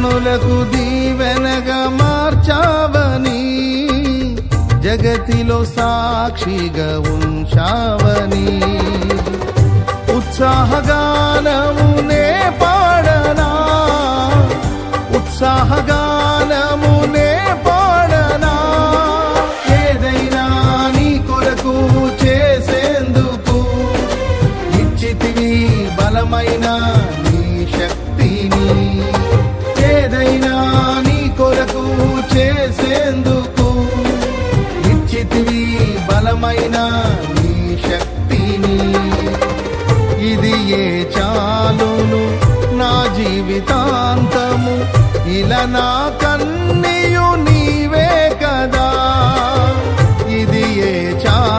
కన్నులకు దీవెనగా మార్చావని, జగతిలో సాక్షిగా ఉంచావని, ఉత్సాహగానమునే పాడనా, ఉత్సాహగానమునే పాడనా. ఏదైనా నీ కొరకు చేసేందుకు ఇచ్చితివి బలమైన నీ శక్తిని. ఏదైనా నీ కొరకు చేసేందుకు ఇచ్చితివి బలమైన నీ శక్తిని. ఇది ఏ చాలును నా జీవితాంతము ఇలా నా